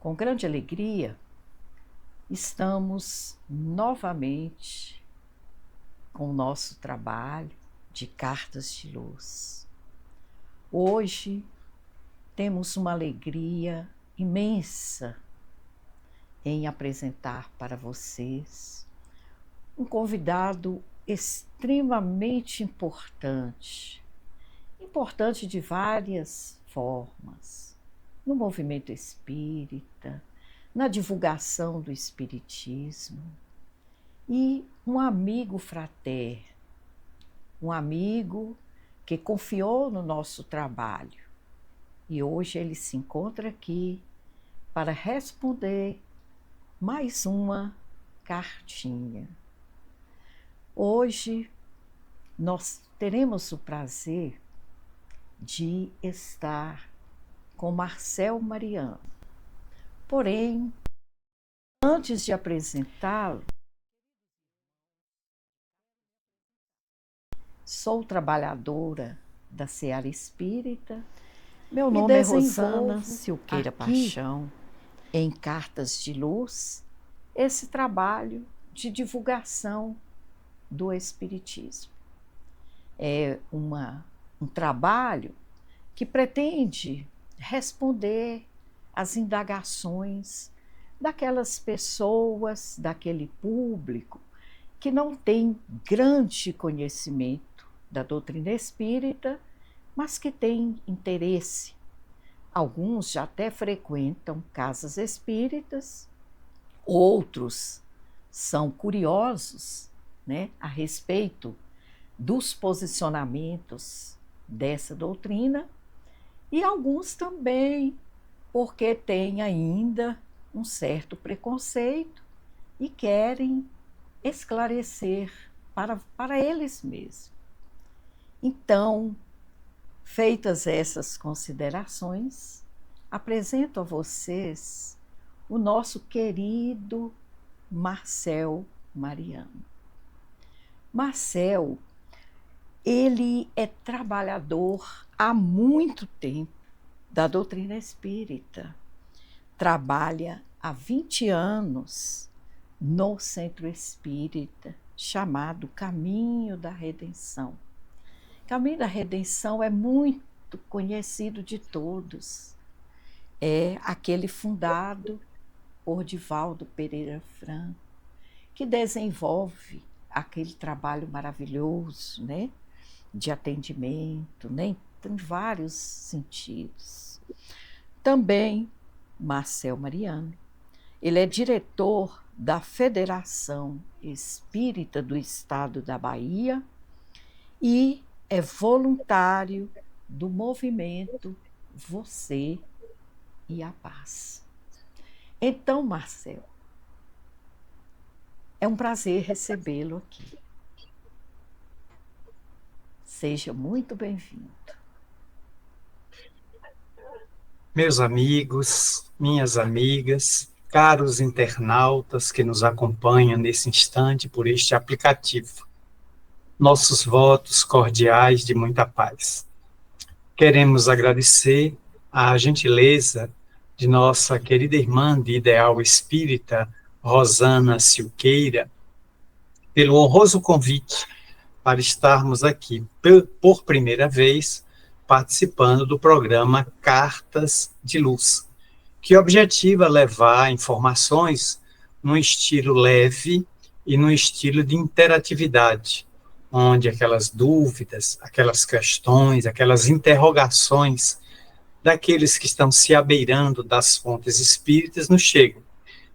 Com grande alegria, estamos novamente com o nosso trabalho de cartas de luz. Hoje temos uma alegria imensa em apresentar para vocês um convidado extremamente importante de várias formas, no movimento espírita, na divulgação do espiritismo, e um amigo fraterno, um amigo que confiou no nosso trabalho. E hoje ele se encontra aqui para responder mais uma cartinha. Hoje nós teremos o prazer de estar com Marcel Mariano. Porém, antes de apresentá-lo, sou trabalhadora da Seara Espírita. Meu nome é Rosana Silqueira Paixão. Em Cartas de Luz, esse trabalho de divulgação do Espiritismo. É um trabalho que pretende responder às indagações daquelas pessoas, daquele público que não tem grande conhecimento da doutrina espírita, mas que tem interesse. Alguns já até frequentam casas espíritas, outros são curiosos, né, a respeito dos posicionamentos dessa doutrina, e alguns também porque têm ainda um certo preconceito e querem esclarecer para eles mesmos. Então, feitas essas considerações, apresento a vocês o nosso querido Marcel Mariano. Marcel, ele é trabalhador há muito tempo da doutrina espírita. Trabalha há 20 anos no centro espírita, chamado Caminho da Redenção. Caminho da Redenção é muito conhecido de todos. É aquele fundado por Divaldo Pereira Franco, que desenvolve aquele trabalho maravilhoso, né, de atendimento, né, em vários sentidos. Também Marcel Mariano, ele é diretor da Federação Espírita do Estado da Bahia e é voluntário do movimento Você e a Paz. Então, Marcel, é um prazer recebê-lo aqui. Seja muito bem-vindo. Meus amigos, minhas amigas, caros internautas que nos acompanham nesse instante por este aplicativo, nossos votos cordiais de muita paz. Queremos agradecer a gentileza de nossa querida irmã de ideal espírita, Rosana Silqueira, pelo honroso convite para estarmos aqui por primeira vez participando do programa Cartas de Luz, que objetiva levar informações num estilo leve e num estilo de interatividade, onde aquelas dúvidas, aquelas questões, aquelas interrogações daqueles que estão se abeirando das fontes espíritas nos chegam.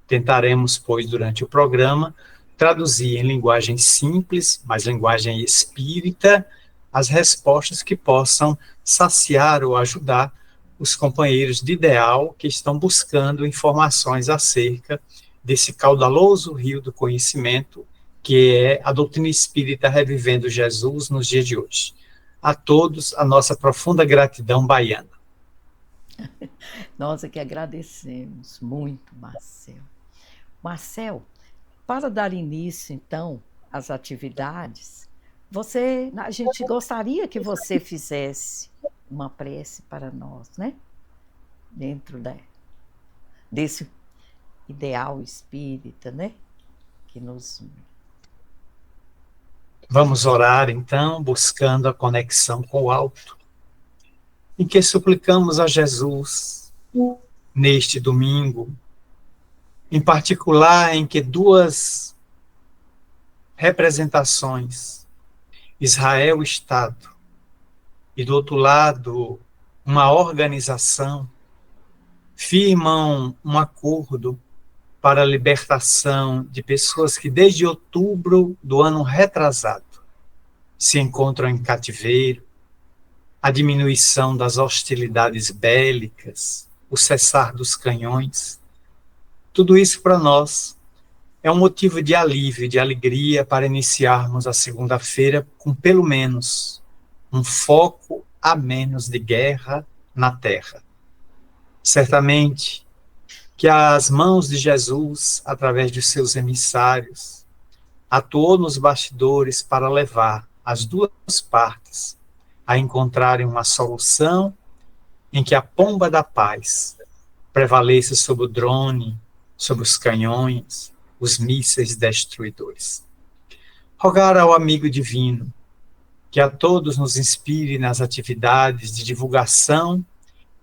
Tentaremos, pois, durante o programa, traduzir em linguagem simples, mas linguagem espírita, as respostas que possam saciar ou ajudar os companheiros de ideal que estão buscando informações acerca desse caudaloso rio do conhecimento que é a doutrina espírita revivendo Jesus nos dias de hoje. A todos, a nossa profunda gratidão baiana. Nós é que agradecemos muito, Marcel. Marcel, para dar início, então, às atividades, a gente gostaria que você fizesse uma prece para nós, né? Dentro da... desse ideal espírita, né? Que nos une. Vamos orar, então, buscando a conexão com o alto, em que suplicamos a Jesus, neste domingo, em particular em que duas representações, Israel, Estado, e do outro lado, uma organização, firmam um acordo para a libertação de pessoas que desde outubro do ano retrasado se encontram em cativeiro, a diminuição das hostilidades bélicas, o cessar dos canhões. Tudo isso para nós é um motivo de alívio, de alegria para iniciarmos a segunda-feira com pelo menos um foco a menos de guerra na terra. Certamente que as mãos de Jesus, através de seus emissários, atuou nos bastidores para levar as duas partes a encontrarem uma solução em que a pomba da paz prevaleça sobre o drone, sobre os canhões, os mísseis destruidores. Rogar ao amigo divino que a todos nos inspire nas atividades de divulgação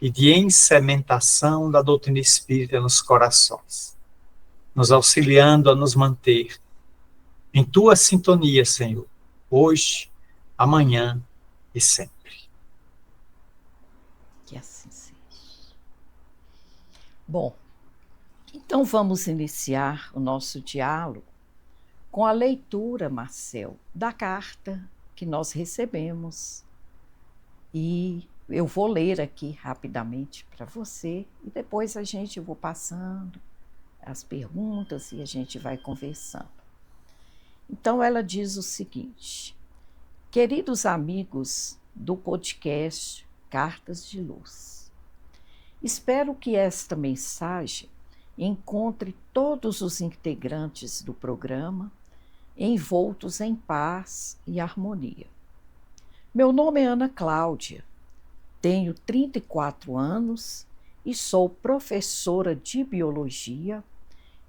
e de ensementação da doutrina espírita nos corações, nos auxiliando a nos manter em tua sintonia, Senhor, hoje, amanhã e sempre. Que assim seja. Bom, então vamos iniciar o nosso diálogo com a leitura, Marcel, da carta que nós recebemos. E eu vou ler aqui rapidamente para você e depois eu vou passando as perguntas e a gente vai conversando. Então ela diz o seguinte: queridos amigos do podcast Cartas de Luz, espero que esta mensagem encontre todos os integrantes do programa envoltos em paz e harmonia. Meu nome é Ana Cláudia, tenho 34 anos e sou professora de biologia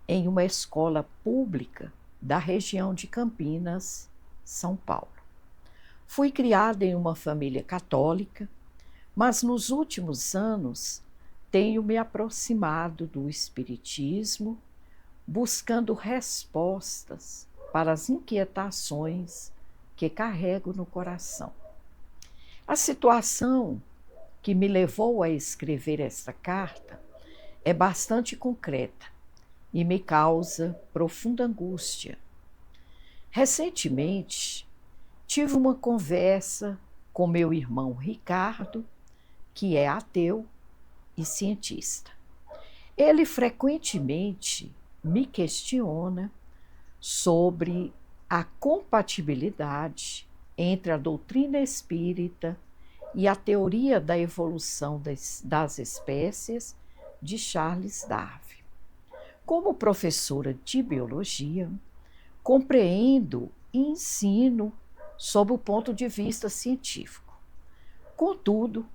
em uma escola pública da região de Campinas, São Paulo. Fui criada em uma família católica, mas nos últimos anos tenho me aproximado do espiritismo, buscando respostas para as inquietações que carrego no coração. A situação que me levou a escrever esta carta é bastante concreta e me causa profunda angústia. Recentemente, tive uma conversa com meu irmão Ricardo, que é ateu e cientista. Ele frequentemente me questiona sobre a compatibilidade entre a doutrina espírita e a teoria da evolução das espécies de Charles Darwin. Como professora de biologia, compreendo e ensino sob o ponto de vista científico. Contudo,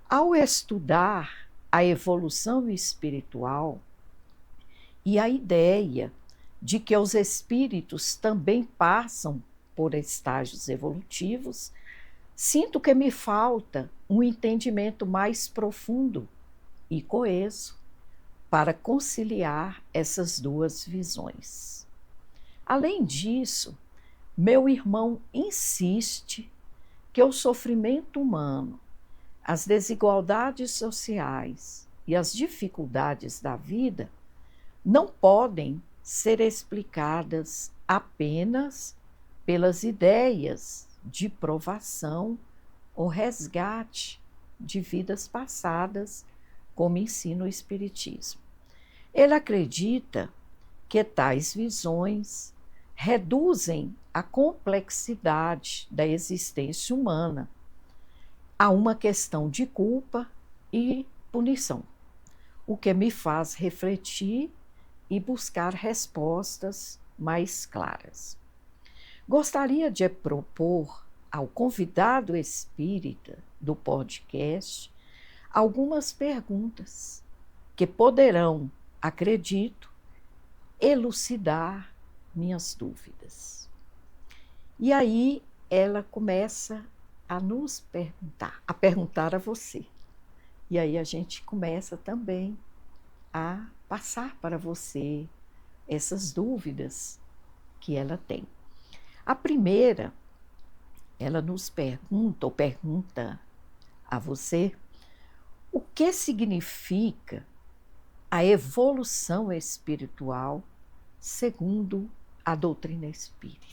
ao estudar a evolução espiritual e a ideia de que os espíritos também passam por estágios evolutivos, sinto que me falta um entendimento mais profundo e coeso para conciliar essas duas visões. Além disso, meu irmão insiste que o sofrimento humano, as desigualdades sociais e as dificuldades da vida não podem ser explicadas apenas pelas ideias de provação ou resgate de vidas passadas, como ensina o Espiritismo. Ele acredita que tais visões reduzem a complexidade da existência humana a uma questão de culpa e punição, o que me faz refletir e buscar respostas mais claras. Gostaria de propor ao convidado espírita do podcast algumas perguntas que poderão, acredito, elucidar minhas dúvidas. E aí ela começa a nos perguntar, a perguntar a você. E aí a gente começa também a passar para você essas dúvidas que ela tem. A primeira, ela nos pergunta, ou pergunta a você, o que significa a evolução espiritual segundo a doutrina espírita?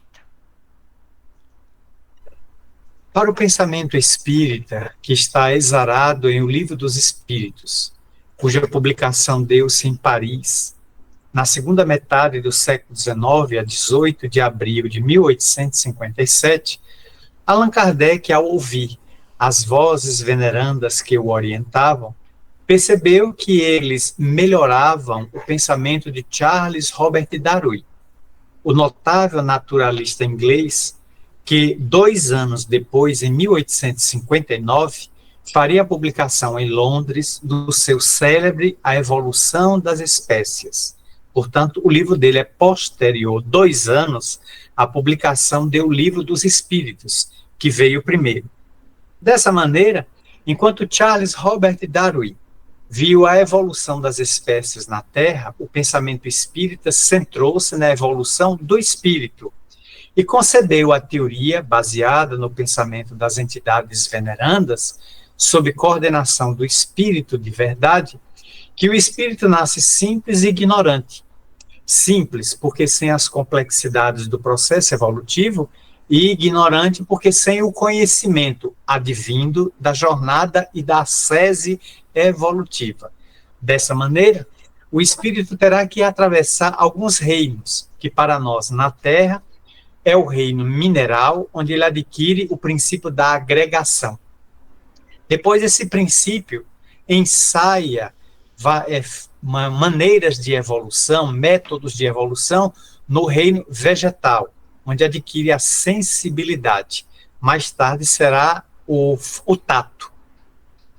Para o pensamento espírita, que está exarado em O Livro dos Espíritos, cuja publicação deu-se em Paris, na segunda metade do século XIX, a 18 de abril de 1857, Allan Kardec, ao ouvir as vozes venerandas que o orientavam, percebeu que eles melhoravam o pensamento de Charles Robert Darwin, o notável naturalista inglês, que 2 anos depois, em 1859, faria a publicação em Londres do seu célebre A Evolução das Espécies. Portanto, o livro dele é posterior, 2 anos, à publicação do Livro dos Espíritos, que veio primeiro. Dessa maneira, enquanto Charles Robert Darwin viu a evolução das espécies na Terra, o pensamento espírita centrou-se na evolução do espírito e concebeu a teoria baseada no pensamento das entidades venerandas, sob coordenação do espírito de verdade, que o espírito nasce simples e ignorante. Simples, porque sem as complexidades do processo evolutivo, e ignorante, porque sem o conhecimento advindo da jornada e da ascese evolutiva. Dessa maneira, o espírito terá que atravessar alguns reinos, que para nós, na Terra, é o reino mineral, onde ele adquire o princípio da agregação. Depois, esse princípio ensaia maneiras de evolução, métodos de evolução, no reino vegetal, onde adquire a sensibilidade. Mais tarde será o tato.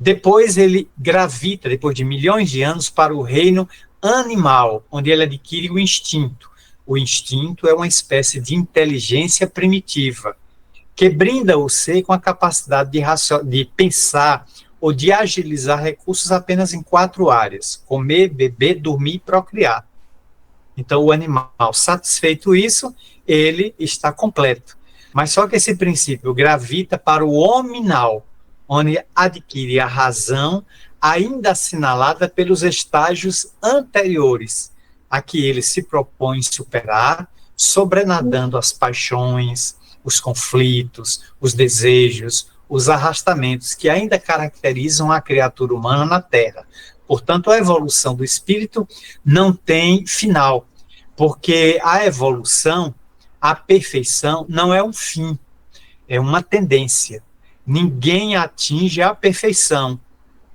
Depois ele gravita, depois de milhões de anos, para o reino animal, onde ele adquire o instinto. O instinto é uma espécie de inteligência primitiva, que brinda o ser com a capacidade de pensar ou de agilizar recursos apenas em 4 áreas: comer, beber, dormir e procriar. Então, o animal, satisfeito isso, ele está completo. Mas só que esse princípio gravita para o hominal, onde adquire a razão, ainda assinalada pelos estágios anteriores, a que ele se propõe superar, sobrenadando as paixões, os conflitos, os desejos, os arrastamentos que ainda caracterizam a criatura humana na Terra. Portanto, a evolução do espírito não tem final, porque a evolução, a perfeição, não é um fim, é uma tendência. Ninguém atinge a perfeição,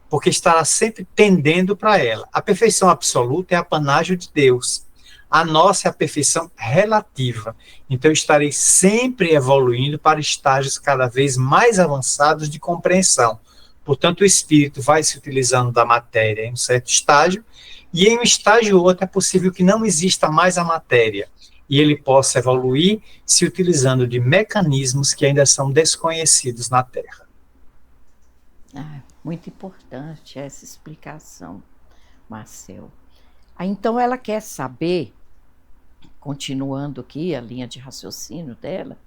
porque estará sempre tendendo para ela. A perfeição absoluta é apanágio de Deus. A nossa é a perfeição relativa. Então, eu estarei sempre evoluindo para estágios cada vez mais avançados de compreensão. Portanto, o espírito vai se utilizando da matéria em um certo estágio, e em um estágio ou outro é possível que não exista mais a matéria, e ele possa evoluir se utilizando de mecanismos que ainda são desconhecidos na Terra. Muito importante essa explicação, Marcel. Então, ela quer saber, continuando aqui a linha de raciocínio dela,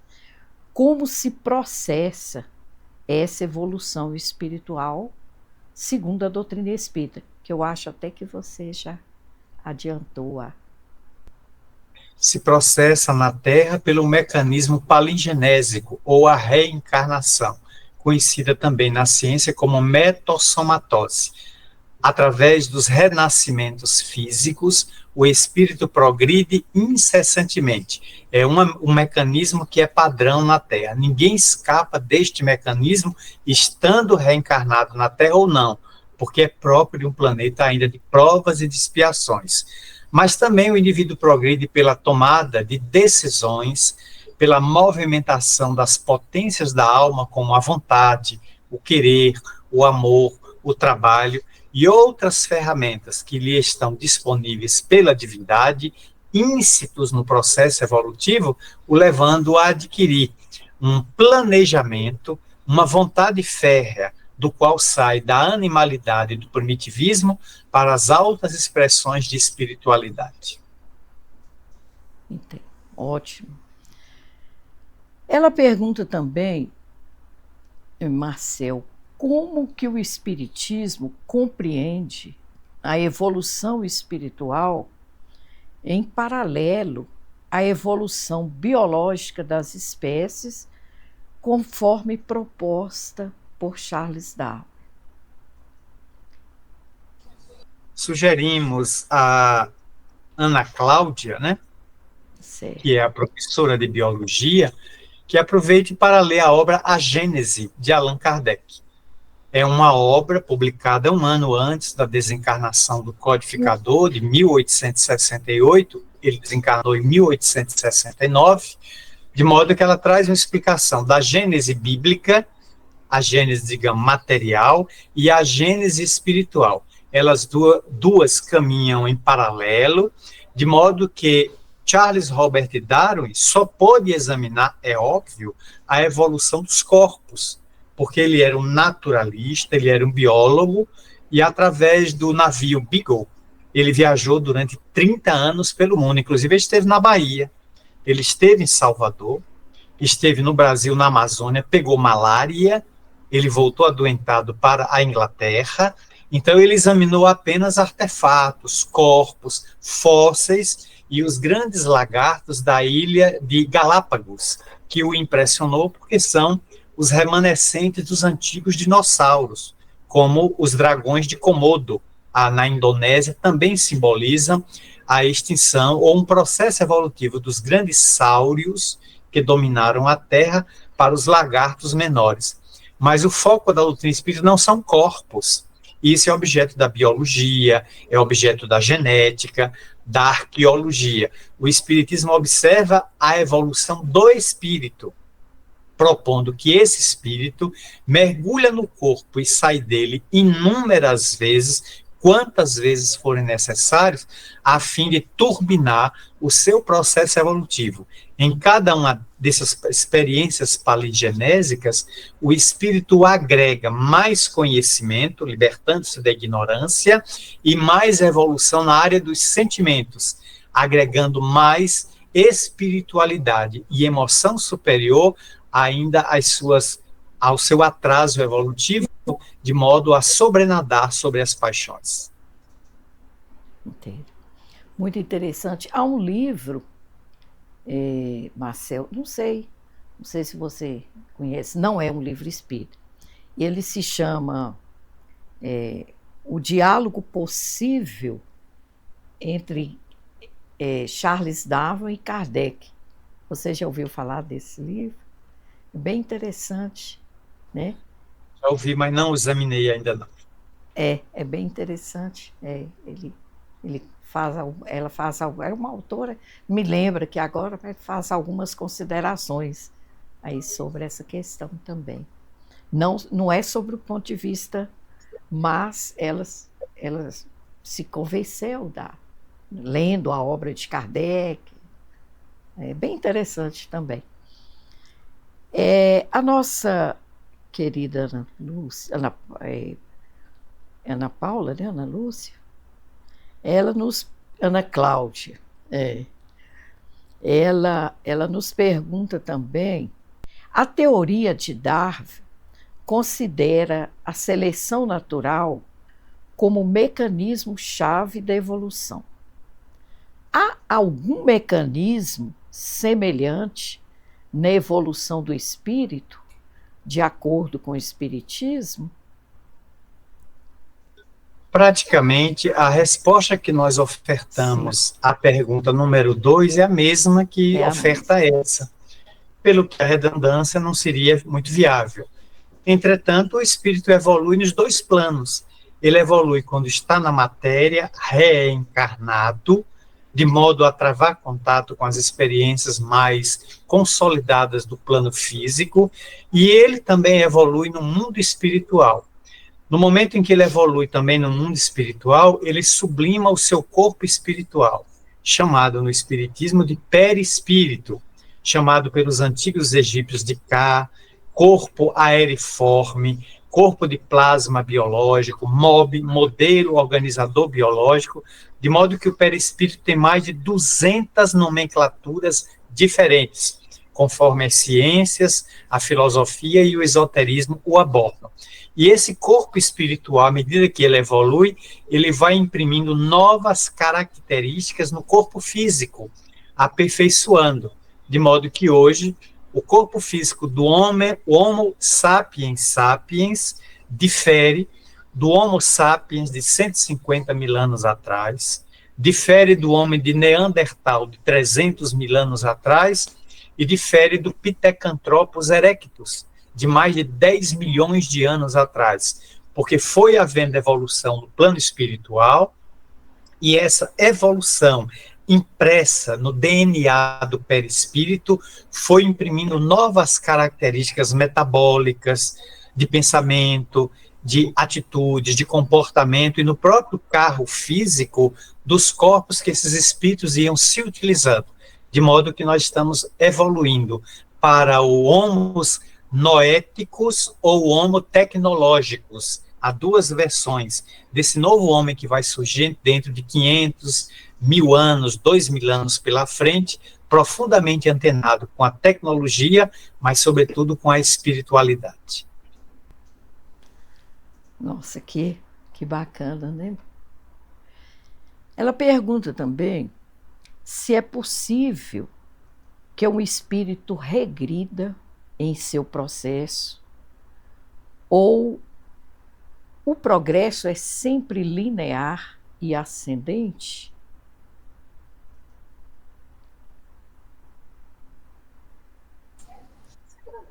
como se processa essa evolução espiritual segundo a doutrina espírita, que eu acho até que você já adiantou. Se processa na Terra pelo mecanismo palingenésico, ou a reencarnação, conhecida também na ciência como metossomatose. Através dos renascimentos físicos, o espírito progride incessantemente. É um mecanismo que é padrão na Terra. Ninguém escapa deste mecanismo, estando reencarnado na Terra ou não, porque é próprio de um planeta ainda de provas e de expiações. Mas também o indivíduo progride pela tomada de decisões, pela movimentação das potências da alma, como a vontade, o querer, o amor, o trabalho, e outras ferramentas que lhe estão disponíveis pela divindade, íncitos no processo evolutivo, o levando a adquirir um planejamento, uma vontade férrea, do qual sai da animalidade e do primitivismo para as altas expressões de espiritualidade. Entendi. Ótimo. Ela pergunta também, Marcel, como que o Espiritismo compreende a evolução espiritual em paralelo à evolução biológica das espécies, conforme proposta por Charles Darwin? Sugerimos a Ana Cláudia, né, que é a professora de biologia, que aproveite para ler a obra A Gênese, de Allan Kardec. É uma obra publicada um ano antes da desencarnação do codificador, de 1868, ele desencarnou em 1869, de modo que ela traz uma explicação da gênese bíblica, a gênese, digamos, material, e a gênese espiritual. Elas duas caminham em paralelo, de modo que Charles Robert Darwin só pôde examinar, é óbvio, a evolução dos corpos, porque ele era um naturalista, ele era um biólogo, e através do navio Beagle, ele viajou durante 30 anos pelo mundo, inclusive ele esteve na Bahia, ele esteve em Salvador, esteve no Brasil, na Amazônia, pegou malária, ele voltou adoentado para a Inglaterra, então ele examinou apenas artefatos, corpos, fósseis e os grandes lagartos da ilha de Galápagos, que o impressionou porque são os remanescentes dos antigos dinossauros, como os dragões de Komodo, na Indonésia, também simbolizam a extinção ou um processo evolutivo dos grandes sáurios que dominaram a Terra para os lagartos menores. Mas o foco da doutrina espírita não são corpos. Isso é objeto da biologia, é objeto da genética, da arqueologia. O espiritismo observa a evolução do espírito, propondo que esse espírito mergulha no corpo e sai dele inúmeras vezes, quantas vezes forem necessárias, a fim de turbinar o seu processo evolutivo. Em cada uma dessas experiências paligenésicas, o espírito agrega mais conhecimento, libertando-se da ignorância, e mais evolução na área dos sentimentos, agregando mais espiritualidade e emoção superior ainda ao seu atraso evolutivo, de modo a sobrenadar sobre as paixões. Entendo. Muito interessante. Há um livro, Marcel, não sei se você conhece, não é um livro espírita. Ele se chama O Diálogo Possível entre Charles Darwin e Kardec. Você já ouviu falar desse livro? É bem interessante, né? Já ouvi, mas não examinei ainda não. É bem interessante. Ela faz, é uma autora, me lembra que agora faz algumas considerações aí sobre essa questão também. Não é sobre o ponto de vista, mas ela se convenceu lendo a obra de Kardec. É bem interessante também. A nossa querida Ana Lúcia, Ana Paula, né? Ana Lúcia, Ana Cláudia, ela nos pergunta também, a teoria de Darwin considera a seleção natural como mecanismo-chave da evolução. Há algum mecanismo semelhante na evolução do espírito, de acordo com o espiritismo? Praticamente, a resposta que nós ofertamos à pergunta número 2 é a mesma que oferta essa, pelo que a redundância não seria muito viável. Entretanto, o espírito evolui nos dois planos. Ele evolui quando está na matéria, reencarnado, de modo a travar contato com as experiências mais consolidadas do plano físico, e ele também evolui no mundo espiritual. No momento em que ele evolui também no mundo espiritual, ele sublima o seu corpo espiritual, chamado no espiritismo de perispírito, chamado pelos antigos egípcios de Ka, corpo aeriforme, corpo de plasma biológico, MOB, modelo organizador biológico, de modo que o perispírito tem mais de 200 nomenclaturas diferentes, conforme as ciências, a filosofia e o esoterismo o abordam. E esse corpo espiritual, à medida que ele evolui, ele vai imprimindo novas características no corpo físico, aperfeiçoando, de modo que hoje o corpo físico do homem, o Homo sapiens sapiens, difere do Homo sapiens de 150 mil anos atrás, difere do homem de Neandertal de 300 mil anos atrás e difere do Pithecanthropus erectus de mais de 10 milhões de anos atrás, porque foi havendo evolução no plano espiritual e essa evolução impressa no DNA do perispírito foi imprimindo novas características metabólicas, de pensamento, de atitudes, de comportamento e no próprio carro físico dos corpos que esses espíritos iam se utilizando, de modo que nós estamos evoluindo para o homos noéticos ou homo tecnológicos. Há duas versões desse novo homem que vai surgir dentro de 500, 1000 anos, 2000 anos pela frente, profundamente antenado com a tecnologia, mas sobretudo com a espiritualidade. Nossa, que bacana, né? Ela pergunta também se é possível que um espírito regrida em seu processo ou o progresso é sempre linear e ascendente?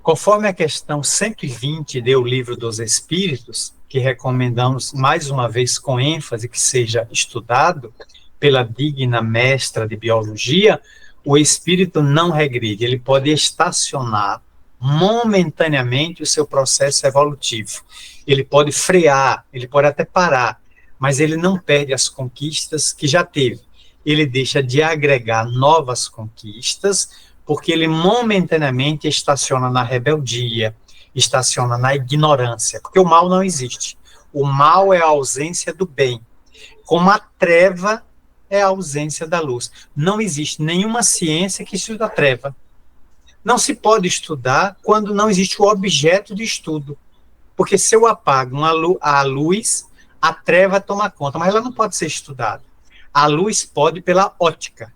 Conforme a questão 120 do Livro dos Espíritos, que recomendamos mais uma vez com ênfase que seja estudado pela digna mestra de biologia, o espírito não regride, ele pode estacionar momentaneamente o seu processo evolutivo. Ele pode frear, ele pode até parar, mas ele não perde as conquistas que já teve. Ele deixa de agregar novas conquistas, porque ele momentaneamente estaciona na rebeldia, estaciona na ignorância, porque o mal não existe. O mal é a ausência do bem, como a treva é a ausência da luz. Não existe nenhuma ciência que estuda a treva. Não se pode estudar quando não existe o objeto de estudo, porque se eu apago a luz, a treva toma conta, mas ela não pode ser estudada. A luz pode pela ótica.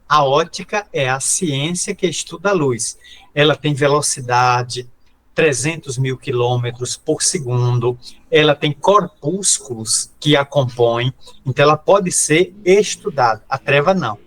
A ótica é a ciência que estuda a luz. Ela tem velocidade, 300 mil quilômetros por segundo, ela tem corpúsculos que a compõem, então ela pode ser estudada, a treva não.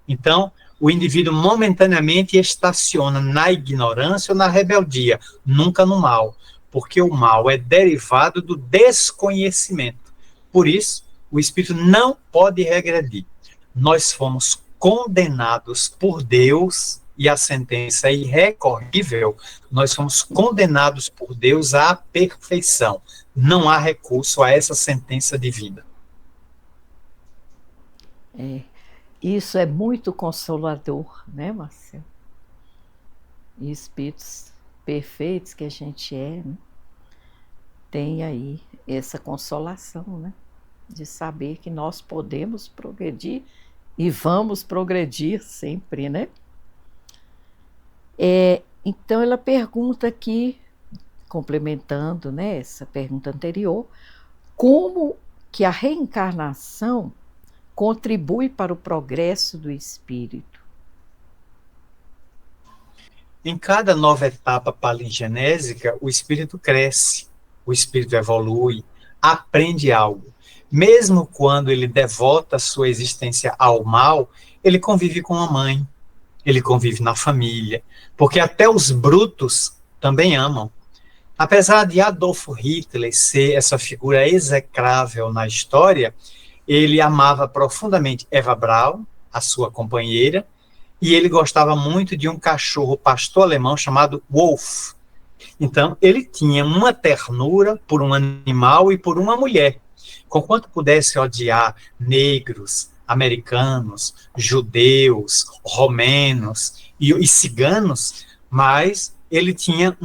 Então, o indivíduo momentaneamente estaciona na ignorância ou na rebeldia, nunca no mal, porque o mal é derivado do desconhecimento. Por isso, o espírito não pode regredir. Nós fomos condenados por Deus, e a sentença é irrecorrível, nós fomos condenados por Deus à perfeição. Não há recurso a essa sentença divina. Isso é muito consolador, né, Marcelo? E espíritos perfeitos que a gente é, né? Tem aí essa consolação, né? De saber que nós podemos progredir e vamos progredir sempre, né? Então, ela pergunta aqui, complementando, né, essa pergunta anterior, como que a reencarnação contribui para o progresso do espírito? Em cada nova etapa palingenésica, o espírito cresce, o espírito evolui, aprende algo. Mesmo quando ele devota sua existência ao mal, ele convive com a mãe, ele convive na família, porque até os brutos também amam. Apesar de Adolf Hitler ser essa figura execrável na história, ele amava profundamente Eva Braun, a sua companheira, e ele gostava muito de um cachorro pastor alemão chamado Wolf, Então, ele tinha uma ternura por um animal e por uma mulher. Conquanto pudesse odiar negros, americanos, judeus, romenos e ciganos, mas ele tinha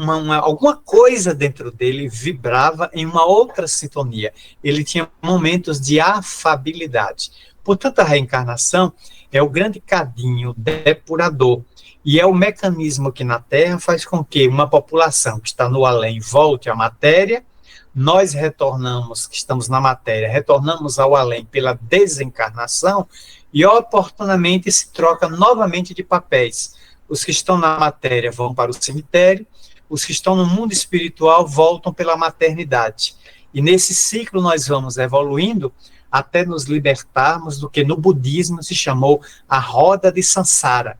alguma coisa dentro dele vibrava em uma outra sintonia. Ele tinha momentos de afabilidade. Portanto, a reencarnação é o grande cadinho depurador. E é o mecanismo que na Terra faz com que uma população que está no além volte à matéria, nós retornamos, que estamos na matéria, retornamos ao além pela desencarnação e oportunamente se troca novamente de papéis. Os que estão na matéria vão para o cemitério, os que estão no mundo espiritual voltam pela maternidade. E nesse ciclo nós vamos evoluindo até nos libertarmos do que no budismo se chamou a roda de Sansara.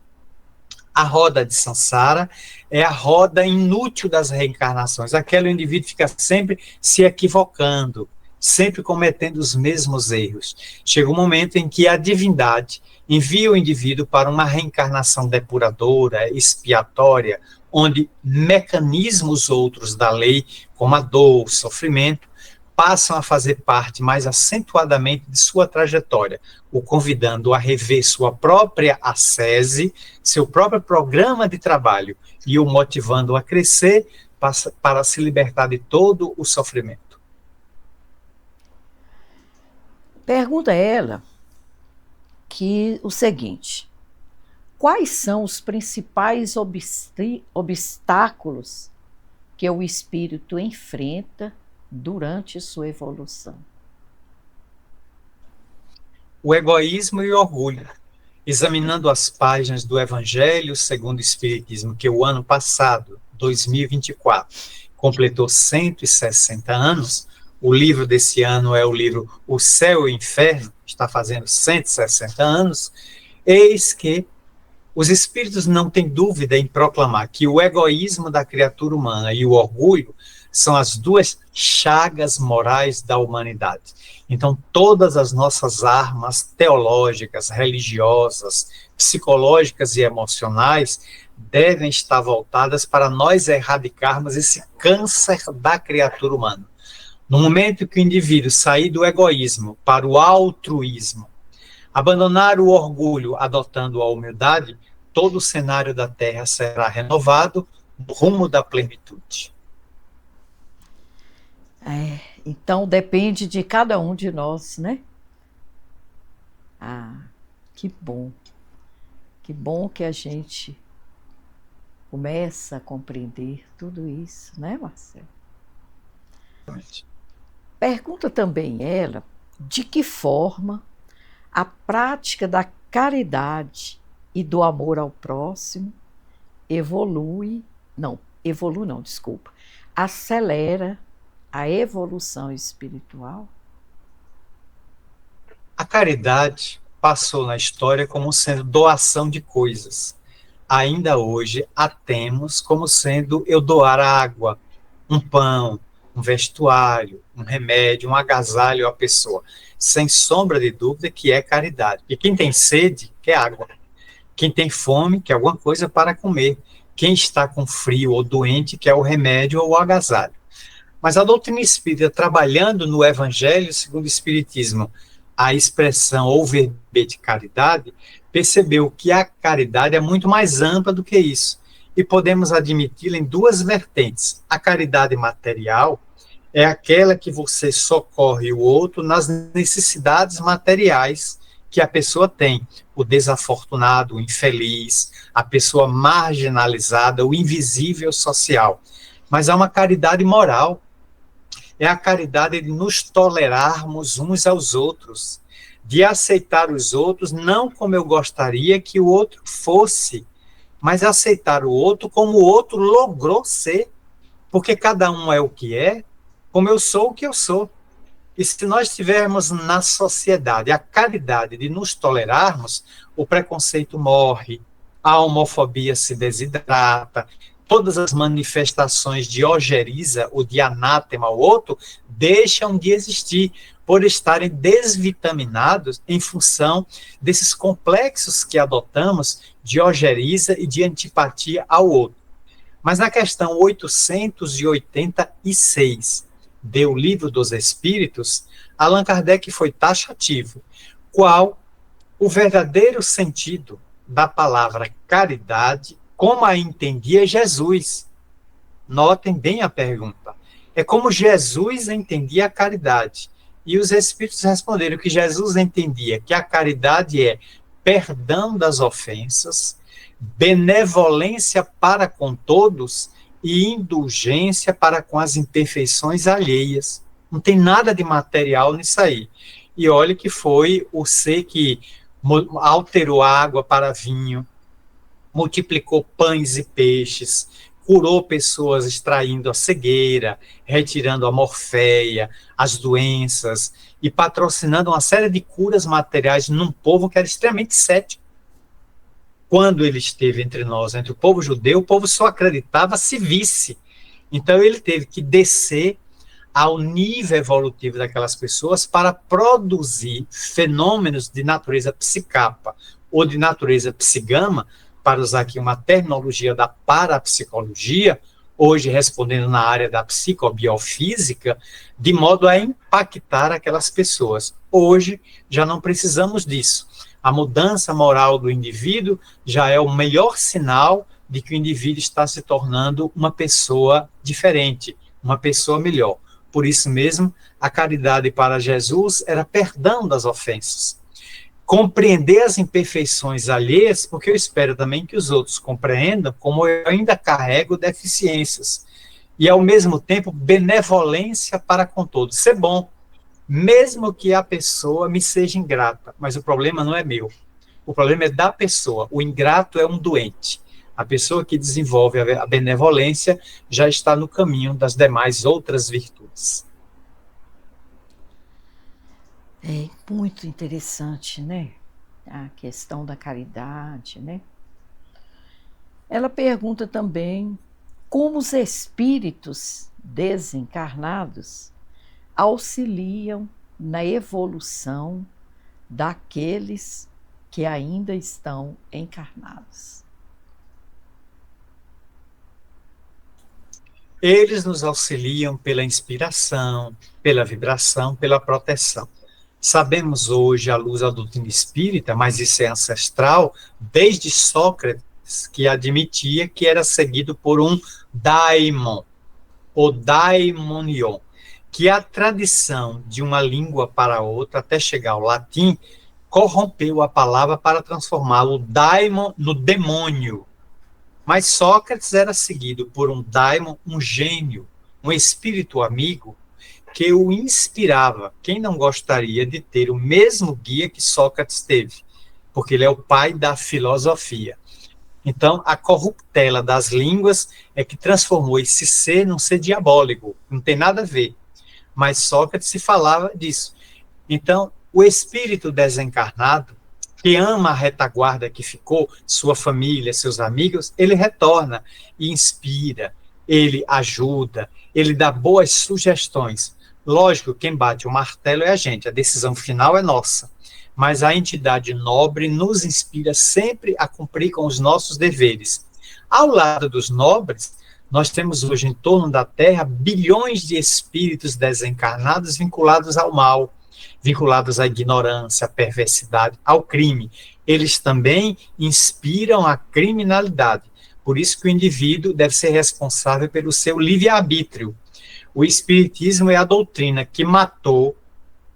A roda de Sansara é a roda inútil das reencarnações. Aquele indivíduo fica sempre se equivocando, sempre cometendo os mesmos erros. Chega um momento em que a divindade envia o indivíduo para uma reencarnação depuradora, expiatória, onde mecanismos outros da lei, como a dor, o sofrimento, passam a fazer parte mais acentuadamente de sua trajetória, o convidando a rever sua própria ascese, seu próprio programa de trabalho, e o motivando a crescer para se libertar de todo o sofrimento. Pergunta ela que o seguinte: quais são os principais obstáculos que o espírito enfrenta durante sua evolução? O egoísmo e o orgulho. Examinando as páginas do Evangelho segundo o Espiritismo, que o ano passado, 2024, completou 160 anos, o livro desse ano é o livro O Céu e o Inferno, está fazendo 160 anos, eis que os espíritos não têm dúvida em proclamar que o egoísmo da criatura humana e o orgulho são as duas chagas morais da humanidade. Então, todas as nossas armas teológicas, religiosas, psicológicas e emocionais devem estar voltadas para nós erradicarmos esse câncer da criatura humana. No momento que o indivíduo sair do egoísmo para o altruísmo, abandonar o orgulho adotando a humildade, todo o cenário da Terra será renovado no rumo da plenitude. Então depende de cada um de nós, né? Que bom. Que bom que a gente começa a compreender tudo isso, né, Marcelo? Pergunta também ela de que forma a prática da caridade e do amor ao próximo acelera a evolução espiritual? A caridade passou na história como sendo doação de coisas. Ainda hoje a temos como sendo eu doar água, um pão, um vestuário, um remédio, um agasalho à pessoa. Sem sombra de dúvida que é caridade. E quem tem sede, quer água. Quem tem fome, quer alguma coisa para comer. Quem está com frio ou doente, quer o remédio ou o agasalho. Mas a doutrina espírita, trabalhando no Evangelho segundo o Espiritismo, a expressão ou verbete caridade, percebeu que a caridade é muito mais ampla do que isso. E podemos admiti-la em duas vertentes. A caridade material é aquela que você socorre o outro nas necessidades materiais que a pessoa tem. O desafortunado, o infeliz, a pessoa marginalizada, o invisível social. Mas há uma caridade moral. É a caridade de nos tolerarmos uns aos outros, de aceitar os outros não como eu gostaria que o outro fosse, mas aceitar o outro como o outro logrou ser, porque cada um é o que é, como eu sou o que eu sou. E se nós tivermos na sociedade a caridade de nos tolerarmos, o preconceito morre, a homofobia se desidrata, todas as manifestações de ojeriza ou de anátema ao outro deixam de existir por estarem desvitaminados em função desses complexos que adotamos de ojeriza e de antipatia ao outro. Mas na questão 886 do Livro dos Espíritos, Allan Kardec foi taxativo. Qual o verdadeiro sentido da palavra caridade, como a entendia Jesus? Notem bem a pergunta. É como Jesus entendia a caridade. E os Espíritos responderam que Jesus entendia que a caridade é perdão das ofensas, benevolência para com todos e indulgência para com as imperfeições alheias. Não tem nada de material nisso aí. E olha que foi o ser que alterou água para vinho, multiplicou pães e peixes, curou pessoas extraindo a cegueira, retirando a morféia, as doenças, e patrocinando uma série de curas materiais num povo que era extremamente cético. Quando ele esteve entre nós, entre o povo judeu, o povo só acreditava se visse. Então ele teve que descer ao nível evolutivo daquelas pessoas para produzir fenômenos de natureza psicapa ou de natureza psigama, para usar aqui uma terminologia da parapsicologia, hoje respondendo na área da psicobiofísica, de modo a impactar aquelas pessoas. Hoje já não precisamos disso. A mudança moral do indivíduo já é o melhor sinal de que o indivíduo está se tornando uma pessoa diferente, uma pessoa melhor. Por isso mesmo, a caridade para Jesus era perdão das ofensas. Compreender as imperfeições alheias, porque eu espero também que os outros compreendam como eu ainda carrego deficiências. E, ao mesmo tempo, benevolência para com todos. Isso é bom, mesmo que a pessoa me seja ingrata, mas o problema não é meu. O problema é da pessoa. O ingrato é um doente. A pessoa que desenvolve a benevolência já está no caminho das demais outras virtudes. É muito interessante, né? A questão da caridade, né? Ela pergunta também como os espíritos desencarnados auxiliam na evolução daqueles que ainda estão encarnados. Eles nos auxiliam pela inspiração, pela vibração, pela proteção. Sabemos hoje, à luz da doutrina espírita, mas isso é ancestral, desde Sócrates, que admitia que era seguido por um daimon, ou daimonion, que a tradição de uma língua para outra, até chegar ao latim, corrompeu a palavra para transformar o daimon no demônio. Mas Sócrates era seguido por um daimon, um gênio, um espírito amigo, que o inspirava. Quem não gostaria de ter o mesmo guia que Sócrates teve? Porque ele é o pai da filosofia. Então, a corruptela das línguas é que transformou esse ser num ser diabólico. Não tem nada a ver. Mas Sócrates se falava disso. Então, o espírito desencarnado, que ama a retaguarda que ficou, sua família, seus amigos, ele retorna e inspira, ele ajuda, ele dá boas sugestões. Lógico, quem bate o martelo é a gente, a decisão final é nossa. Mas a entidade nobre nos inspira sempre a cumprir com os nossos deveres. Ao lado dos nobres, nós temos hoje em torno da Terra bilhões de espíritos desencarnados vinculados ao mal, vinculados à ignorância, à perversidade, ao crime. Eles também inspiram a criminalidade. Por isso que o indivíduo deve ser responsável pelo seu livre-arbítrio. O Espiritismo é a doutrina que matou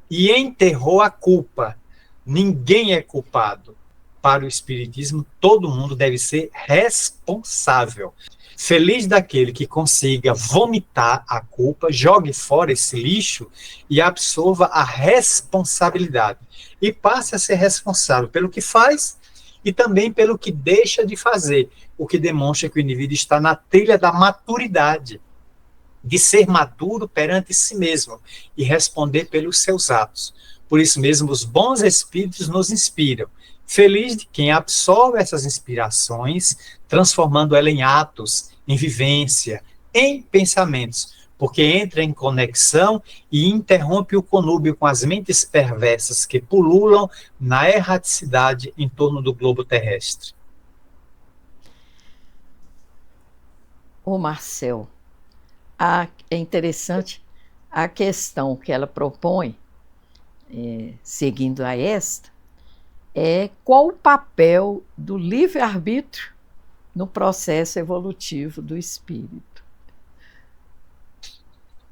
e enterrou a culpa. Ninguém é culpado. Para o Espiritismo, todo mundo deve ser responsável. Feliz daquele que consiga vomitar a culpa, jogue fora esse lixo e absorva a responsabilidade. E passe a ser responsável pelo que faz e também pelo que deixa de fazer, o que demonstra que o indivíduo está na trilha da maturidade, de ser maduro perante si mesmo e responder pelos seus atos. Por isso mesmo, os bons espíritos nos inspiram. Feliz de quem absorve essas inspirações, transformando ela em atos, em vivência, em pensamentos, porque entra em conexão e interrompe o conúbio com as mentes perversas que pululam na erraticidade em torno do globo terrestre. Ô Marcel, é interessante a questão que ela propõe, seguindo a esta, é qual o papel do livre-arbítrio no processo evolutivo do espírito.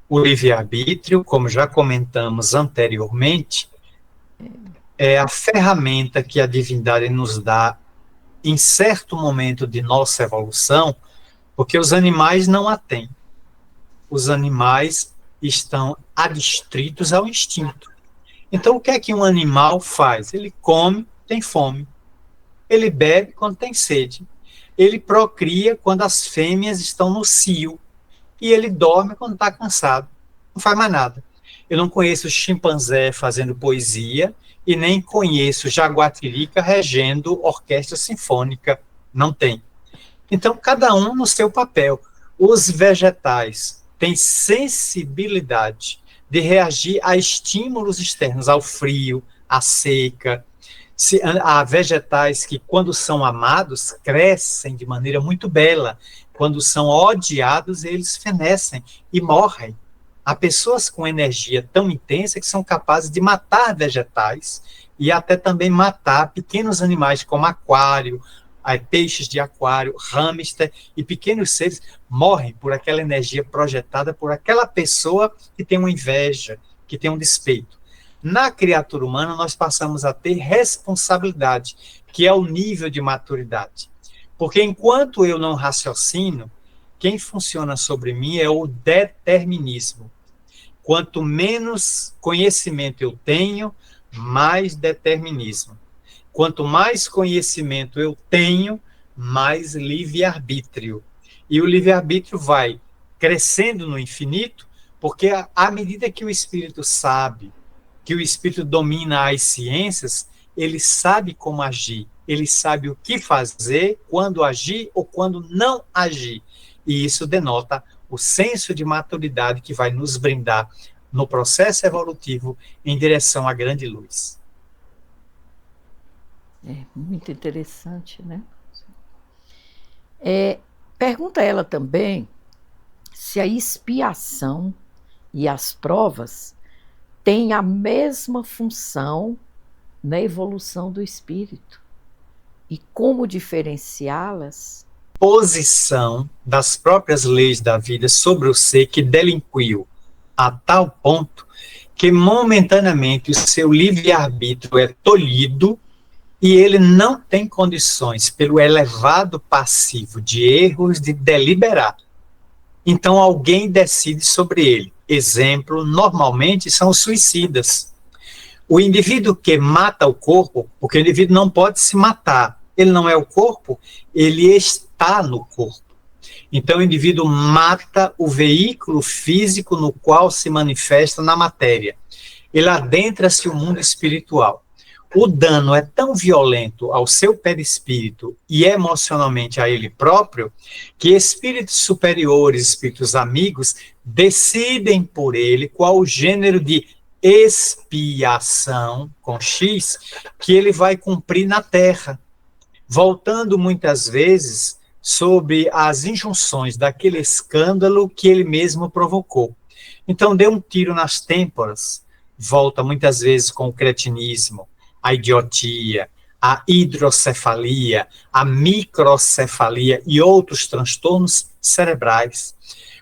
O livre-arbítrio, como já comentamos anteriormente, é a ferramenta que a divindade nos dá em certo momento de nossa evolução, porque os animais não a têm. Os animais estão adstritos ao instinto. Então, o que é que um animal faz? Ele come, tem fome. Ele bebe quando tem sede. Ele procria quando as fêmeas estão no cio. E ele dorme quando está cansado. Não faz mais nada. Eu não conheço chimpanzé fazendo poesia e nem conheço jaguatirica regendo orquestra sinfônica. Não tem. Então, cada um no seu papel. Os vegetais têm sensibilidade de reagir a estímulos externos, ao frio, à seca. Há vegetais que, quando são amados, crescem de maneira muito bela. Quando são odiados, eles fenecem e morrem. Há pessoas com energia tão intensa que são capazes de matar vegetais e até também matar pequenos animais como aquário, peixes de aquário, hamster e pequenos seres morrem por aquela energia projetada por aquela pessoa que tem uma inveja, que tem um despeito. Na criatura humana, nós passamos a ter responsabilidade, que é o nível de maturidade. Porque enquanto eu não raciocino, quem funciona sobre mim é o determinismo. Quanto menos conhecimento eu tenho, mais determinismo. Quanto mais conhecimento eu tenho, mais livre-arbítrio. E o livre-arbítrio vai crescendo no infinito, porque à medida que o espírito sabe, que o espírito domina as ciências, ele sabe como agir, ele sabe o que fazer, quando agir ou quando não agir. E isso denota o senso de maturidade que vai nos brindar no processo evolutivo em direção à grande luz. É muito interessante, né? Pergunta ela também se a expiação e as provas têm a mesma função na evolução do espírito e como diferenciá-las. Posição das próprias leis da vida sobre o ser que delinquiu a tal ponto que momentaneamente o seu livre-arbítrio é tolhido e ele não tem condições, pelo elevado passivo de erros, de deliberar. Então alguém decide sobre ele. Exemplo, normalmente são os suicidas. O indivíduo que mata o corpo, porque o indivíduo não pode se matar, ele não é o corpo, ele está no corpo. Então o indivíduo mata o veículo físico no qual se manifesta na matéria. Ele adentra-se o mundo espiritual. O dano é tão violento ao seu perispírito e emocionalmente a ele próprio, que espíritos superiores, espíritos amigos, decidem por ele qual o gênero de expiação, com X, que ele vai cumprir na Terra, voltando muitas vezes sobre as injunções daquele escândalo que ele mesmo provocou. Então, deu um tiro nas têmporas, volta muitas vezes com o cretinismo, a idiotia, a hidrocefalia, a microcefalia e outros transtornos cerebrais.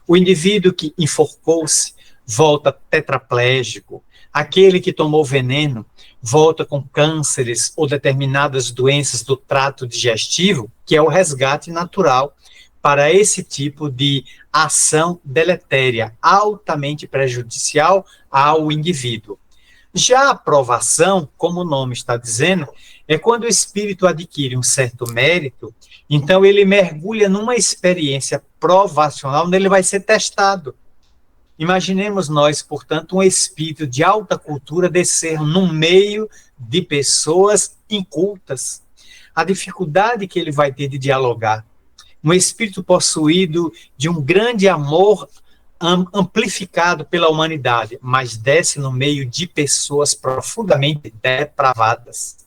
O indivíduo que enforcou-se volta tetraplégico, aquele que tomou veneno volta com cânceres ou determinadas doenças do trato digestivo, que é o resgate natural para esse tipo de ação deletéria, altamente prejudicial ao indivíduo. Já a provação, como o nome está dizendo, é quando o espírito adquire um certo mérito, então ele mergulha numa experiência provacional onde ele vai ser testado. Imaginemos nós, portanto, um espírito de alta cultura descer no meio de pessoas incultas. A dificuldade que ele vai ter de dialogar. Um espírito possuído de um grande amor amplificado pela humanidade, mas desce no meio de pessoas profundamente depravadas.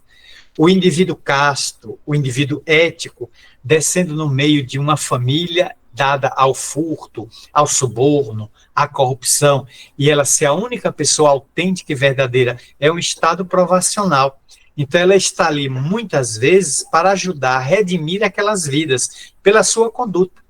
O indivíduo casto, o indivíduo ético, descendo no meio de uma família dada ao furto, ao suborno, à corrupção, e ela ser a única pessoa autêntica e verdadeira, é um estado provacional. Então ela está ali muitas vezes para ajudar a redimir aquelas vidas pela sua conduta.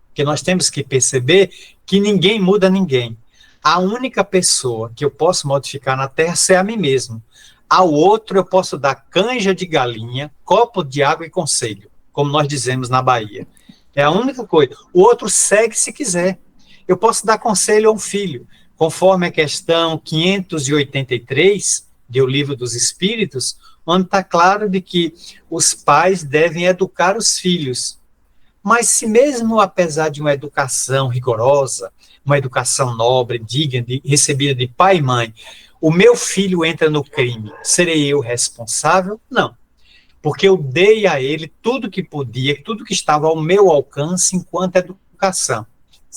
Porque nós temos que perceber que ninguém muda ninguém. A única pessoa que eu posso modificar na Terra é a mim mesmo. Ao outro eu posso dar canja de galinha, copo de água e conselho, como nós dizemos na Bahia. É a única coisa. O outro segue se quiser. Eu posso dar conselho a um filho, conforme a questão 583 do Livro dos Espíritos, onde está claro de que os pais devem educar os filhos. Mas se mesmo apesar de uma educação rigorosa, uma educação nobre, digna, recebida de pai e mãe, o meu filho entra no crime, serei eu responsável? Não. Porque eu dei a ele tudo que podia, tudo que estava ao meu alcance enquanto educação.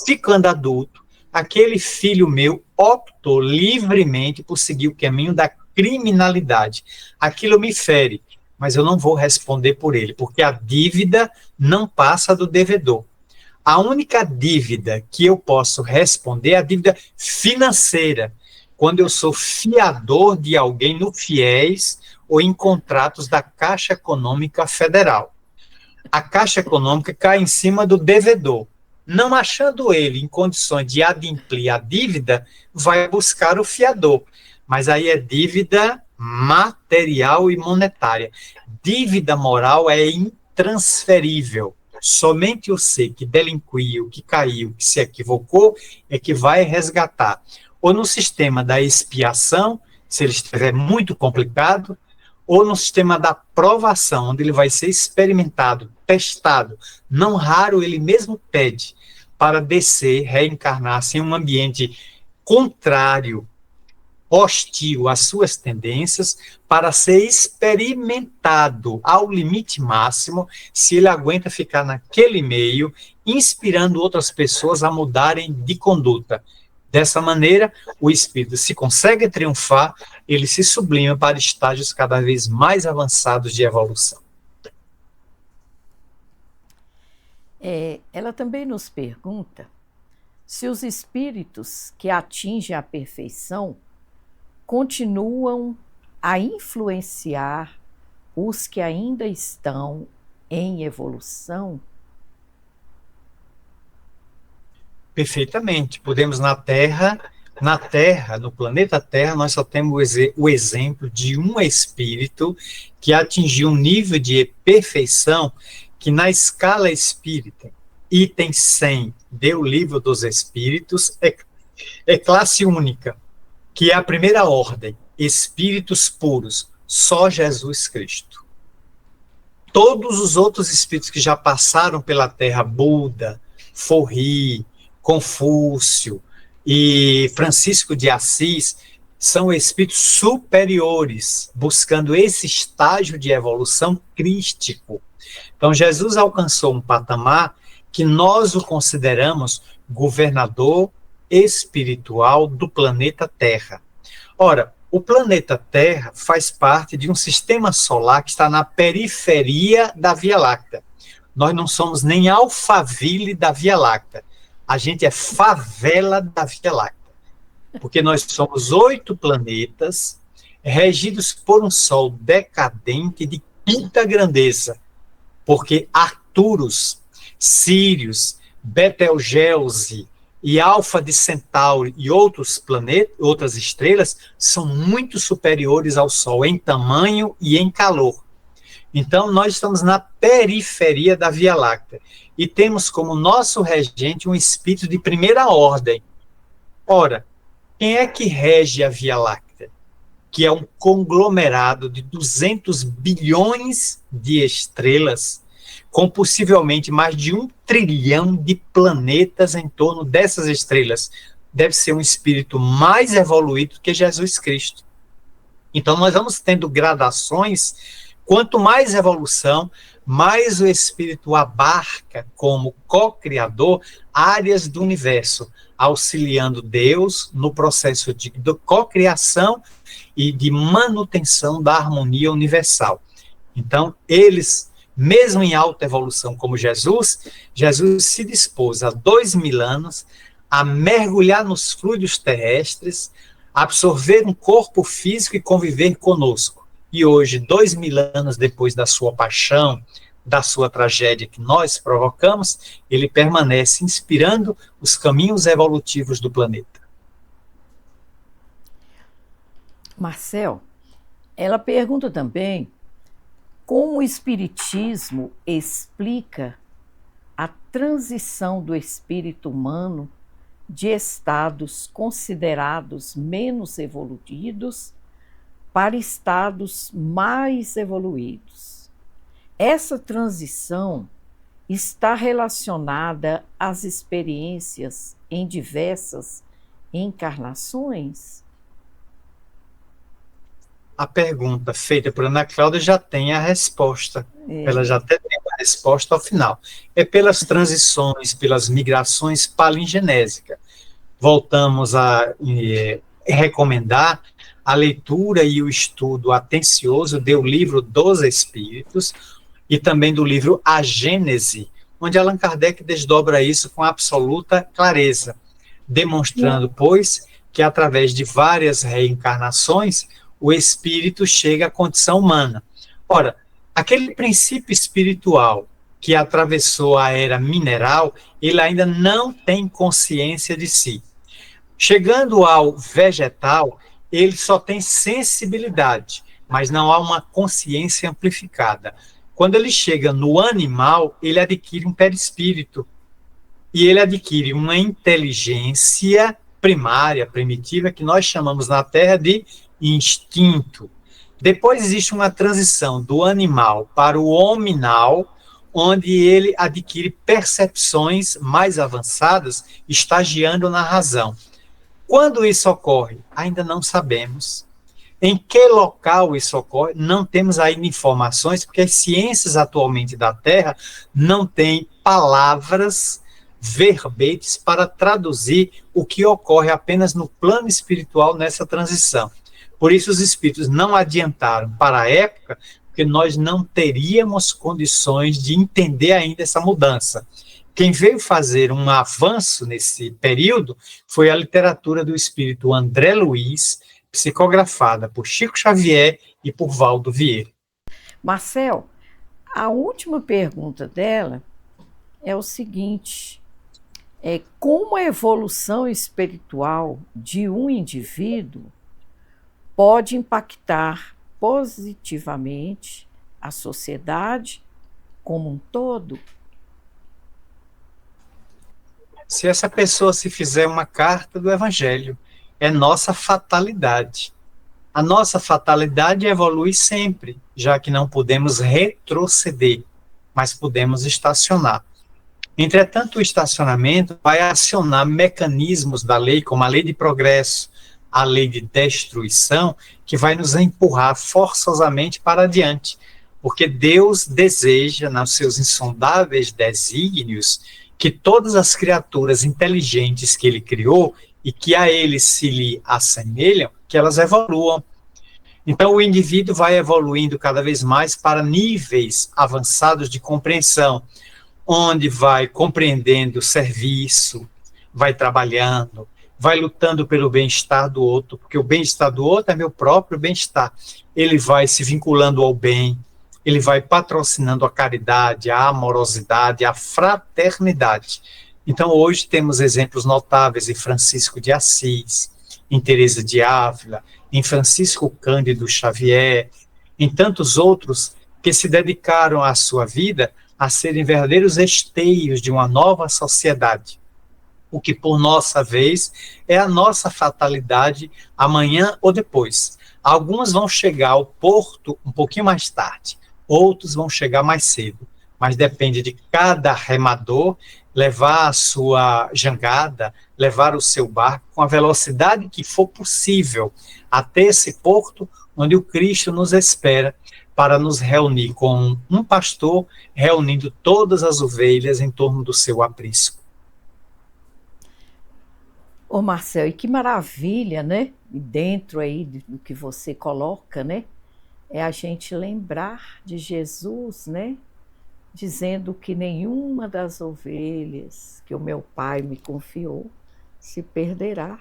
Ficando adulto, aquele filho meu optou livremente por seguir o caminho da criminalidade. Aquilo me fere, mas eu não vou responder por ele, porque a dívida não passa do devedor. A única dívida que eu posso responder é a dívida financeira, quando eu sou fiador de alguém no FIES ou em contratos da Caixa Econômica Federal. A Caixa Econômica cai em cima do devedor. Não achando ele em condições de adimplir a dívida, vai buscar o fiador. Mas aí é dívida material e monetária. Dívida moral é intransferível. Somente o ser que delinquiu, que caiu, que se equivocou, é que vai resgatar. Ou no sistema da expiação, se ele estiver muito complicado, ou no sistema da provação, onde ele vai ser experimentado, testado. Não raro ele mesmo pede para descer, reencarnar-se em um ambiente contrário, hostil às suas tendências, para ser experimentado ao limite máximo, se ele aguenta ficar naquele meio, inspirando outras pessoas a mudarem de conduta. Dessa maneira, o espírito, se consegue triunfar, ele se sublima para estágios cada vez mais avançados de evolução. Ela também nos pergunta se os espíritos que atingem a perfeição continuam a influenciar os que ainda estão em evolução. Perfeitamente. Podemos na Terra, no planeta Terra, nós só temos o exemplo de um espírito que atingiu um nível de perfeição que na escala espírita, item 100 do Livro dos Espíritos, é classe única, que é a primeira ordem, espíritos puros, só Jesus Cristo. Todos os outros espíritos que já passaram pela Terra, Buda, Forri, Confúcio e Francisco de Assis, são espíritos superiores, buscando esse estágio de evolução crístico. Então, Jesus alcançou um patamar que nós o consideramos governador espiritual do planeta Terra. Ora, o planeta Terra faz parte de um sistema solar que está na periferia da Via Láctea. Nós não somos nem Alphaville da Via Láctea. A gente é favela da Via Láctea. Porque nós somos 8 planetas regidos por um Sol decadente de quinta grandeza. Porque Arcturus, Sírius, Betelgeuse e Alfa de Centauri e outros planetas, outras estrelas, são muito superiores ao Sol em tamanho e em calor. Então, nós estamos na periferia da Via Láctea e temos como nosso regente um espírito de primeira ordem. Ora, quem é que rege a Via Láctea? Que é um conglomerado de 200 bilhões de estrelas, com possivelmente mais de 1 trilhão de planetas em torno dessas estrelas. Deve ser um espírito mais evoluído que Jesus Cristo. Então, nós vamos tendo gradações. Quanto mais evolução, mais o espírito abarca como co-criador áreas do universo, auxiliando Deus no processo de co-criação e de manutenção da harmonia universal. Então, eles Mesmo em alta evolução como Jesus, Jesus se dispôs há 2000 anos a mergulhar nos fluidos terrestres, absorver um corpo físico e conviver conosco. E hoje, 2000 anos depois da sua paixão, da sua tragédia que nós provocamos, ele permanece inspirando os caminhos evolutivos do planeta. Marcel, ela pergunta também como o Espiritismo explica a transição do espírito humano de estados considerados menos evoluídos para estados mais evoluídos. Essa transição está relacionada às experiências em diversas encarnações? A pergunta feita por Ana Cláudia já tem a resposta. Ela já até tem a resposta ao final. É pelas transições, pelas migrações palingenésicas. Voltamos a recomendar a leitura e o estudo atencioso do livro dos Espíritos e também do livro A Gênese, onde Allan Kardec desdobra isso com absoluta clareza, demonstrando, pois, que através de várias reencarnações, o espírito chega à condição humana. Ora, aquele princípio espiritual que atravessou a era mineral, ele ainda não tem consciência de si. Chegando ao vegetal, ele só tem sensibilidade, mas não há uma consciência amplificada. Quando ele chega no animal, ele adquire um perispírito, e ele adquire uma inteligência primária, primitiva, que nós chamamos na Terra de instinto. Depois existe uma transição do animal para o hominal, onde ele adquire percepções mais avançadas, estagiando na razão. Quando isso ocorre? Ainda não sabemos. Em que local isso ocorre? Não temos ainda informações, porque as ciências atualmente da Terra não têm palavras, verbetes para traduzir o que ocorre apenas no plano espiritual nessa transição. Por isso os espíritos não adiantaram para a época, porque nós não teríamos condições de entender ainda essa mudança. Quem veio fazer um avanço nesse período foi a literatura do espírito André Luiz, psicografada por Chico Xavier e por Valdo Vieira. Marcel, a última pergunta dela é o seguinte: como a evolução espiritual de um indivíduo pode impactar positivamente a sociedade como um todo? Se essa pessoa se fizer uma carta do Evangelho, é nossa fatalidade. A nossa fatalidade evolui sempre, já que não podemos retroceder, mas podemos estacionar. Entretanto, o estacionamento vai acionar mecanismos da lei, como a lei de progresso, a lei de destruição, que vai nos empurrar forçosamente para adiante, porque Deus deseja, nos seus insondáveis desígnios, que todas as criaturas inteligentes que ele criou e que a ele se lhe assemelham, que elas evoluam. Então o indivíduo vai evoluindo cada vez mais para níveis avançados de compreensão, onde vai compreendendo o serviço, vai trabalhando, vai lutando pelo bem-estar do outro, porque o bem-estar do outro é meu próprio bem-estar. Ele vai se vinculando ao bem, ele vai patrocinando a caridade, a amorosidade, a fraternidade. Então, hoje temos exemplos notáveis em Francisco de Assis, em Teresa de Ávila, em Francisco Cândido Xavier, em tantos outros que se dedicaram a sua vida a serem verdadeiros esteios de uma nova sociedade. O que, por nossa vez, é a nossa fatalidade amanhã ou depois. Alguns vão chegar ao porto um pouquinho mais tarde, outros vão chegar mais cedo, mas depende de cada remador levar a sua jangada, levar o seu barco com a velocidade que for possível até esse porto onde o Cristo nos espera para nos reunir com um pastor, reunindo todas as ovelhas em torno do seu aprisco. Ô Marcel, e que maravilha, né? E dentro aí do que você coloca, né? É a gente lembrar de Jesus, né? dizendo que nenhuma das ovelhas que o meu pai me confiou se perderá,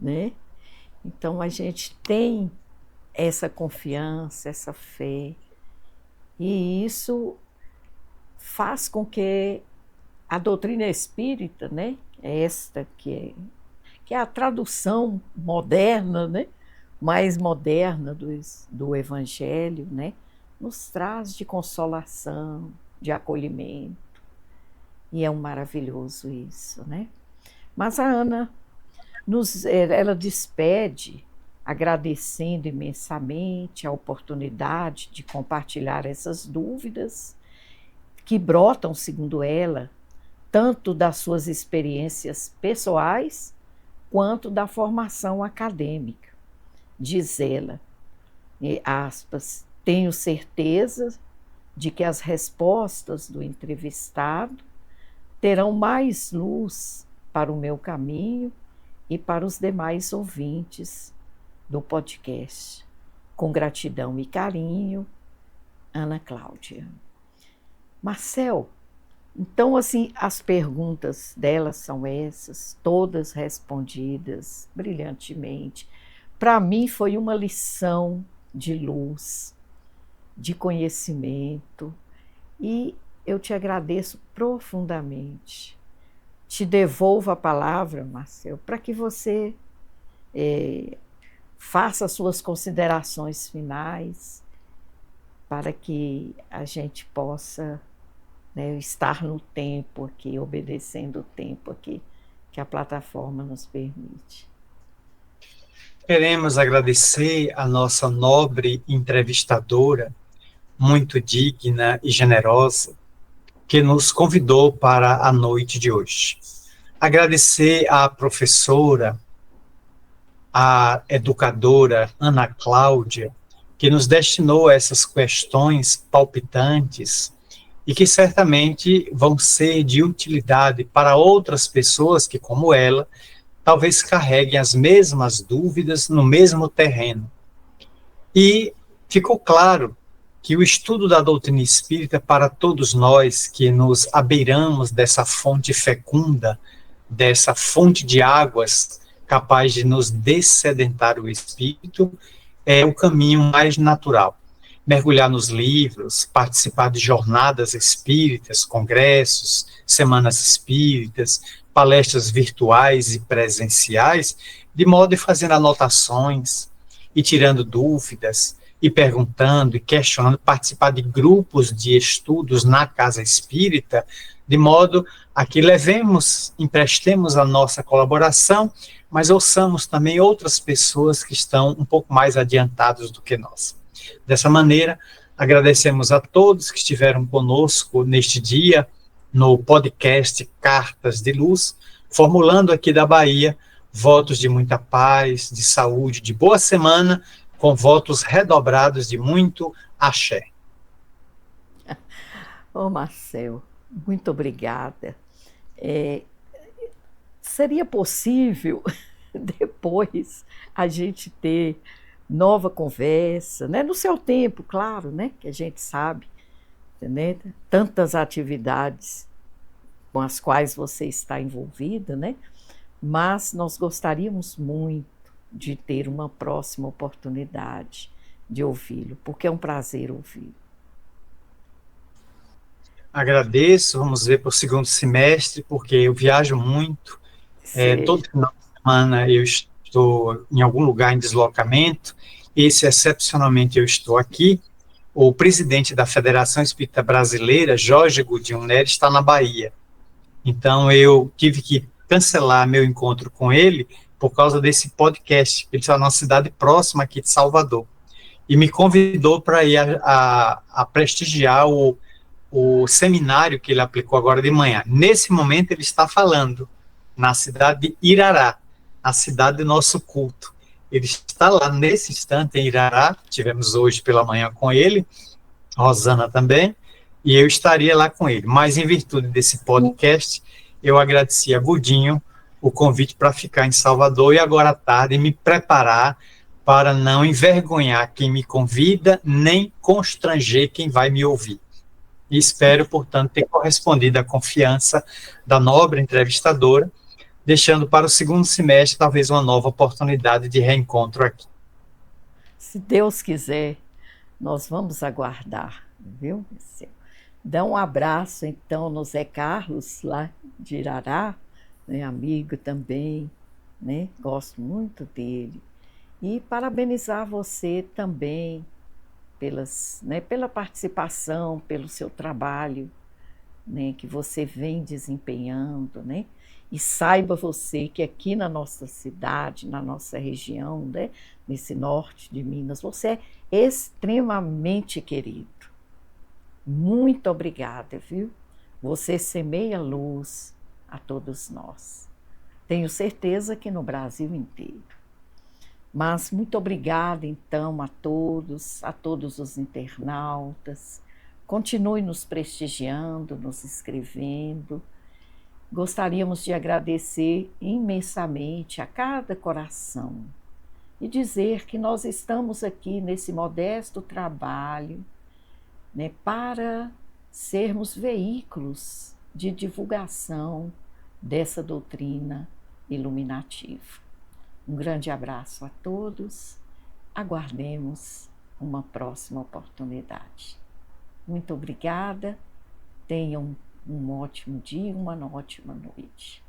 né? Então a gente tem essa confiança, essa fé, e isso faz com que a doutrina espírita, né, esta que é a tradução moderna, né, mais moderna do Evangelho, né, nos traz de consolação, de acolhimento, e é um maravilhoso isso, né? Mas a Ana ela despede agradecendo imensamente a oportunidade de compartilhar essas dúvidas que brotam, segundo ela, tanto das suas experiências pessoais quanto da formação acadêmica. Diz ela, aspas, tenho certeza de que as respostas do entrevistado terão mais luz para o meu caminho e para os demais ouvintes do podcast. Com gratidão e carinho, Ana Cláudia. Marcel, então, assim, as perguntas dela são essas, todas respondidas brilhantemente. Para mim foi uma lição de luz, de conhecimento, e eu te agradeço profundamente. Te devolvo a palavra, Marcel, para que você faça as suas considerações finais, para que a gente possa, né, estar no tempo aqui, obedecendo o tempo aqui que a plataforma nos permite. Queremos agradecer a nossa nobre entrevistadora, muito digna e generosa, que nos convidou para a noite de hoje. Agradecer à professora, à educadora Ana Cláudia, que nos destinou a essas questões palpitantes e que certamente vão ser de utilidade para outras pessoas que, como ela, talvez carreguem as mesmas dúvidas no mesmo terreno. E ficou claro que o estudo da doutrina espírita, para todos nós que nos abeiramos dessa fonte fecunda, dessa fonte de águas capaz de nos dessedentar o espírito, é o caminho mais natural. Mergulhar nos livros, participar de jornadas espíritas, congressos, semanas espíritas, palestras virtuais e presenciais, de modo de fazer anotações e tirando dúvidas, e perguntando e questionando, participar de grupos de estudos na casa espírita, de modo a que levemos, emprestemos a nossa colaboração, mas ouçamos também outras pessoas que estão um pouco mais adiantadas do que nós. Dessa maneira, agradecemos a todos que estiveram conosco neste dia, no podcast Cartas de Luz, formulando aqui da Bahia votos de muita paz, de saúde, de boa semana, com votos redobrados de muito axé. Ô, Marcel, muito obrigada. Seria possível depois a gente ter nova conversa, né? No seu tempo, claro, né? Que a gente sabe, né? Tantas atividades com as quais você está envolvida, né? Mas nós gostaríamos muito de ter uma próxima oportunidade de ouvi-lo, porque é um prazer ouvi-lo. Agradeço, vamos ver para o segundo semestre, porque eu viajo muito, todo final de semana eu estou em algum lugar em deslocamento, esse excepcionalmente eu estou aqui. O presidente da Federação Espírita Brasileira, Jorge Godinho Nery, está na Bahia, então eu tive que cancelar meu encontro com ele por causa desse podcast. Ele está numa cidade próxima aqui de Salvador, e me convidou para ir a prestigiar o seminário que ele aplicou agora de manhã. Nesse momento ele está falando na cidade de Irará, a cidade do nosso culto. Ele está lá nesse instante em Irará, tivemos hoje pela manhã com ele, Rosana também, e eu estaria lá com ele. Mas em virtude desse podcast, eu agradeci a Godinho o convite para ficar em Salvador e agora à tarde me preparar para não envergonhar quem me convida, nem constranger quem vai me ouvir. e espero, portanto, ter correspondido à confiança da nobre entrevistadora, deixando para o segundo semestre talvez uma nova oportunidade de reencontro aqui. Se Deus quiser, nós vamos aguardar, viu, Marcel? Dá um abraço, então, no Zé Carlos, lá de Irará, né, amigo também, né? Gosto muito dele. E parabenizar você também pela participação, pelo seu trabalho, né, que você vem desempenhando, né? E saiba você que aqui na nossa cidade, na nossa região, né, nesse norte de Minas, você é extremamente querido. Muito obrigada, viu? Você semeia luz a todos nós. Tenho certeza que no Brasil inteiro. Mas muito obrigada, então, a todos os internautas. Continue nos prestigiando, nos escrevendo. Gostaríamos de agradecer imensamente a cada coração e dizer que nós estamos aqui nesse modesto trabalho, né, para sermos veículos de divulgação dessa doutrina iluminativa. Um grande abraço a todos. Aguardemos uma próxima oportunidade. Muito obrigada. Tenham um ótimo dia, uma ótima noite.